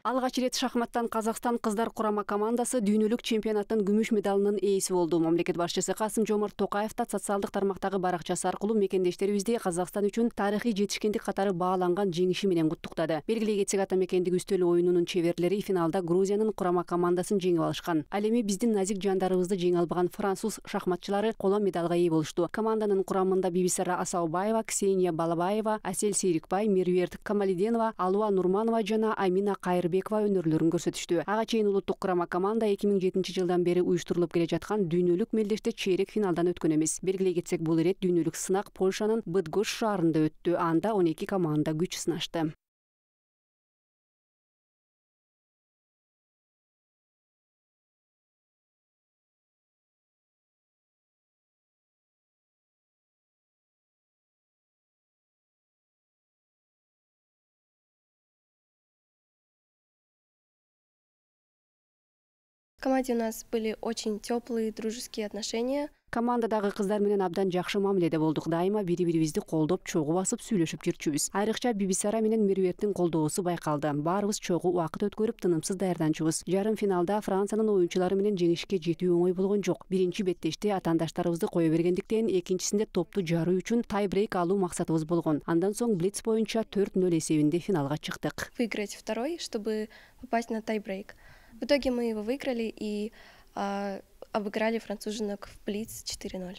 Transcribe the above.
Алгач ирет шахматтан Казакстан кыздар курама командасы дүйнөлүк чемпионаттын күмүш медалынын ээси болду. Мамлекет башчысы Касым-Жомарт Токаев да социалдык тармактагы баракчасы аркылуу мекендештерибизди Казакстан үчүн тарыхый жетишкендик катары бааланган жеңиши менен куттуктады. Белгилей кетсек, ата мекендик үстөл оюнунун чеберлери финалда Грузиянын курама командасын жеңип алышкан. Ал эми биздин назик жандарыбызды жеңе албаган француз шахматчылары коло медалга ээ болушту. Команданын курамында Бибисара Асаубаева, Ксения Балабаева, Асель Сейрикбай, Меруерт Камалиденова, Алуа Нурманова жана Амина Кайырбекова өнөрлөрүн көрсөтүштү. Ага чейин улуттук курама команда 2007-жылдан бери уюштурулуп келе жаткан дүйнөлүк мелдеште чейрек финалдан өткөн эмес. Белгилей кетсек, бул ирет дүйнөлүк сынак Польшанын Быдгош шаарында өттү. Анда 12 команда күч сынашты. В команде у нас были очень теплые, дружеские отношения. Командадагы кыздар менен абдан жакшы мамиледе болдук. Дайыма бири-бирибизди колдоп, чогуу басып сүйлөшүп жүрчүбүз. Айрыкча Бибисара менен Меруерттин колдоосу байкалды. Баарыбыз чогуу убакыт өткөрүп, тынымсыз даярданчубыз. Жарым финалда Франциянын оюнчулары менен жеңишке жетүү оңой болгон жок. Биринчи беттеште атаандаштарыбызды кое бергендиктен, экинчисинде топту жаруу үчүн тайбрейк алуу максатыбыз болгон. Андан соң блиц боюнча 4-0 эсебинде финалга чыктык. Выиграть второй, чтобы попасть на тайбрейк. В итоге мы его выиграли и обыграли француженок в блиц 4-0.